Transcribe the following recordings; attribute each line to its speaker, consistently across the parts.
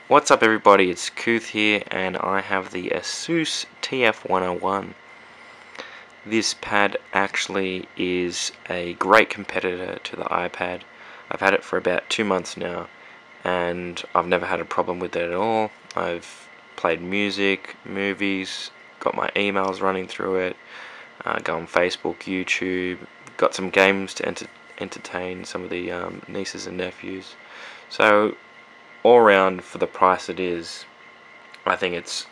Speaker 1: What's up everybody, it's Kuth here and I have the ASUS TF101. This pad actually is a great competitor to the iPad. I've had it for about 2 months now and I've never had a problem with it at all. I've played music, movies, got my emails running through it, go on Facebook, YouTube, got some games to entertain some of the nieces and nephews. So all around, for the price it is, I think it's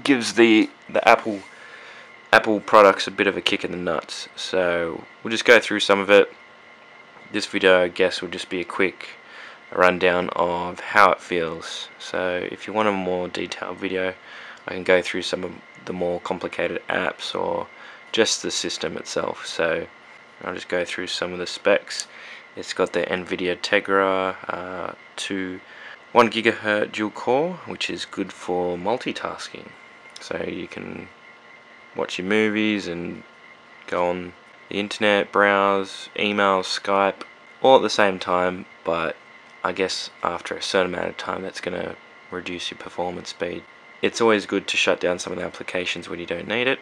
Speaker 1: gives the Apple products a bit of a kick in the nuts. So we'll just go through some of it. This video, I guess, will just be a quick rundown of how it feels. So if you want a more detailed video, I can go through some of the more complicated apps or just the system itself. So I'll just go through some of the specs. It's got the NVIDIA Tegra 1 GHz dual core, which is good for multitasking. So you can watch your movies and go on the internet, browse, email, Skype, all at the same time, but I guess after a certain amount of time that's going to reduce your performance speed. It's always good to shut down some of the applications when you don't need it,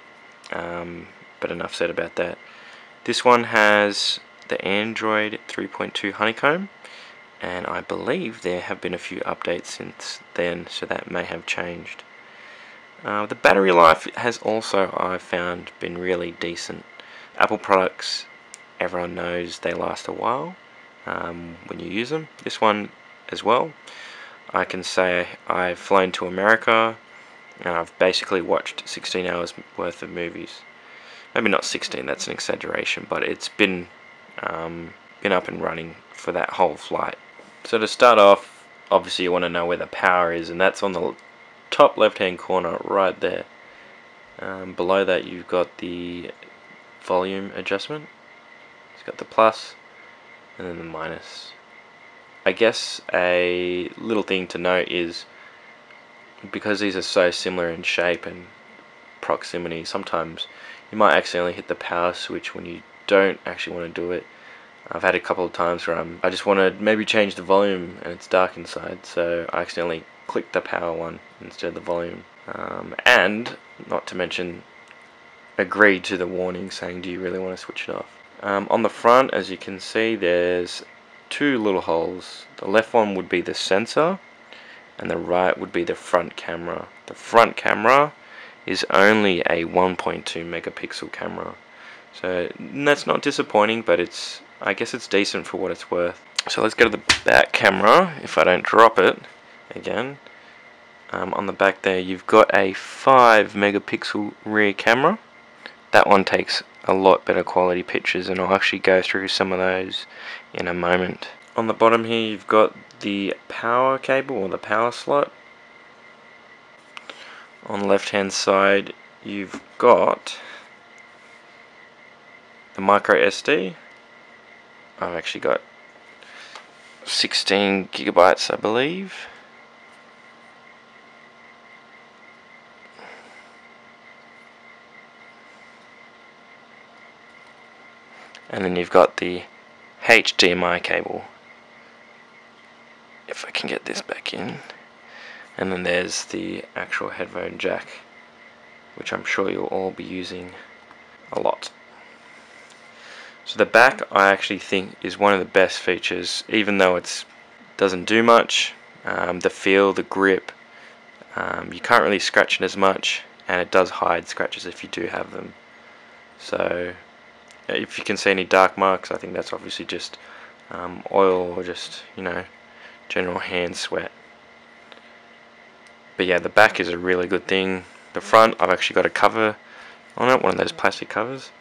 Speaker 1: but enough said about that. This one has the Android 3.2 Honeycomb, and I believe there have been a few updates since then, so that may have changed. The battery life has also, I've found, been really decent. Apple products, everyone knows they last a while when you use them. This one as well. I can say I've flown to America and I've basically watched 16 hours worth of movies. Maybe not 16, that's an exaggeration, but it's been up and running for that whole flight. So to start off, obviously you want to know where the power is, and that's on the top left hand corner right there. Below that you've got the volume adjustment. It's got the plus and then the minus. I guess a little thing to note is, because these are so similar in shape and proximity, sometimes you might accidentally hit the power switch when you don't actually want to do it. I've had a couple of times where I just want to maybe change the volume and it's dark inside, so I accidentally clicked the power one instead of the volume. And not to mention, agreed to the warning saying, do you really want to switch it off? On the front, as you can see, there's two little holes. The left one would be the sensor and the right would be the front camera. The front camera is only a 1.2 megapixel camera, so that's not disappointing, but I guess it's decent for what it's worth. So let's go to the back camera, if I don't drop it again. On the back there you've got a 5 megapixel rear camera. That one takes a lot better quality pictures, and I'll actually go through some of those in a moment. On the bottom here you've got the power cable, or the power slot. On the left hand side you've got the micro SD. I've actually got 16 gigabytes, I believe. And then you've got the HDMI cable, if I can get this back in. And then there's the actual headphone jack, which I'm sure you'll all be using a lot. So the back, I actually think, is one of the best features, even though it doesn't do much. The feel, the grip, you can't really scratch it as much, and it does hide scratches if you do have them. So if you can see any dark marks, I think that's obviously just oil or just, general hand sweat. But yeah, the back is a really good thing. The front, I've actually got a cover on it, one of those plastic covers,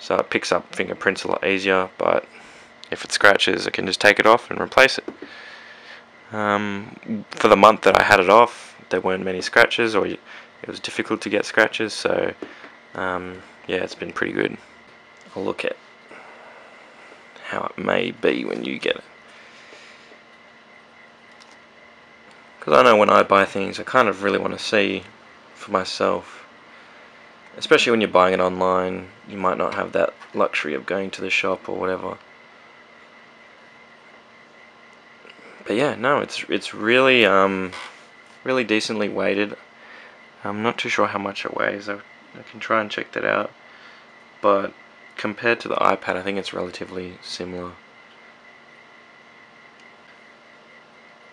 Speaker 1: so it picks up fingerprints a lot easier, but if it scratches I can just take it off and replace it. For the month that I had it off, there weren't many scratches, or it was difficult to get scratches, so yeah, it's been pretty good. I'll look at how it may be when you get it, because I know when I buy things I kind of really want to see for myself. Especially when you're buying it online, you might not have that luxury of going to the shop or whatever. But yeah, no, it's really really decently weighted. I'm not too sure how much it weighs. I can try and check that out. But compared to the iPad, I think it's relatively similar.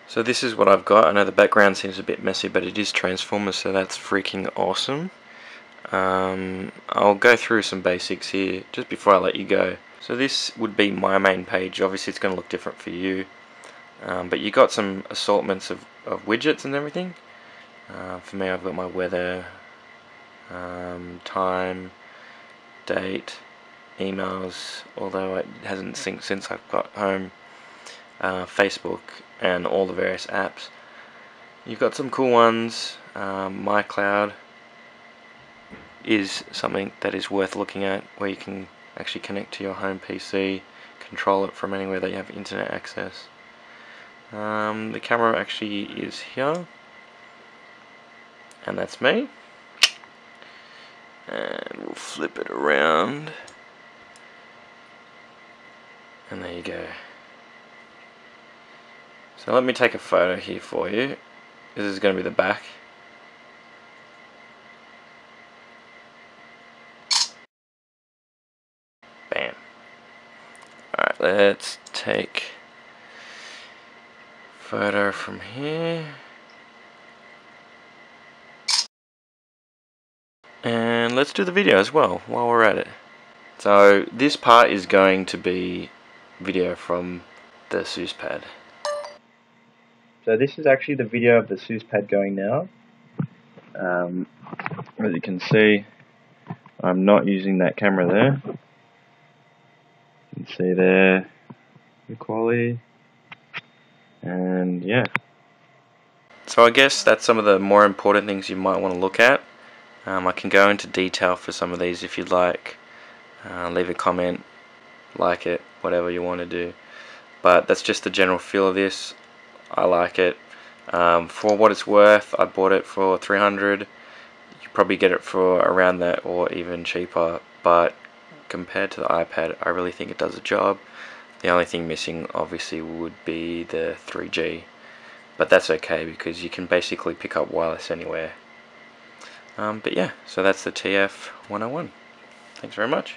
Speaker 1: So this is what I've got. I know the background seems a bit messy, but it is Transformers, so that's freaking awesome. I'll go through some basics here just before I let you go. So this would be my main page. Obviously it's going to look different for you, but you got some assortments of widgets and everything. For me, I've got my weather, time, date, emails, although it hasn't synced since I've got home, Facebook, and all the various apps. You've got some cool ones. My Cloud is something that is worth looking at, where you can actually connect to your home PC, control it from anywhere that you have internet access. The camera actually is here, and that's me. And we'll flip it around, and there you go. So let me take a photo here for you. This is going to be the back. Bam. Alright, let's take a photo from here. And let's do the video as well while we're at it. So this part is going to be video from the ASUS pad. So this is actually the video of the ASUS pad going now. As you can see, I'm not using that camera there. You can see there the quality, and yeah. So I guess that's some of the more important things you might want to look at. I can go into detail for some of these if you'd like. Leave a comment, like it, whatever you want to do. But that's just the general feel of this. I like it. For what it's worth, I bought it for $300. You probably get it for around that or even cheaper. But compared to the iPad, I really think it does the job. The only thing missing obviously would be the 3G. But that's okay because you can basically pick up wireless anywhere. But yeah, so that's the TF101. Thanks very much.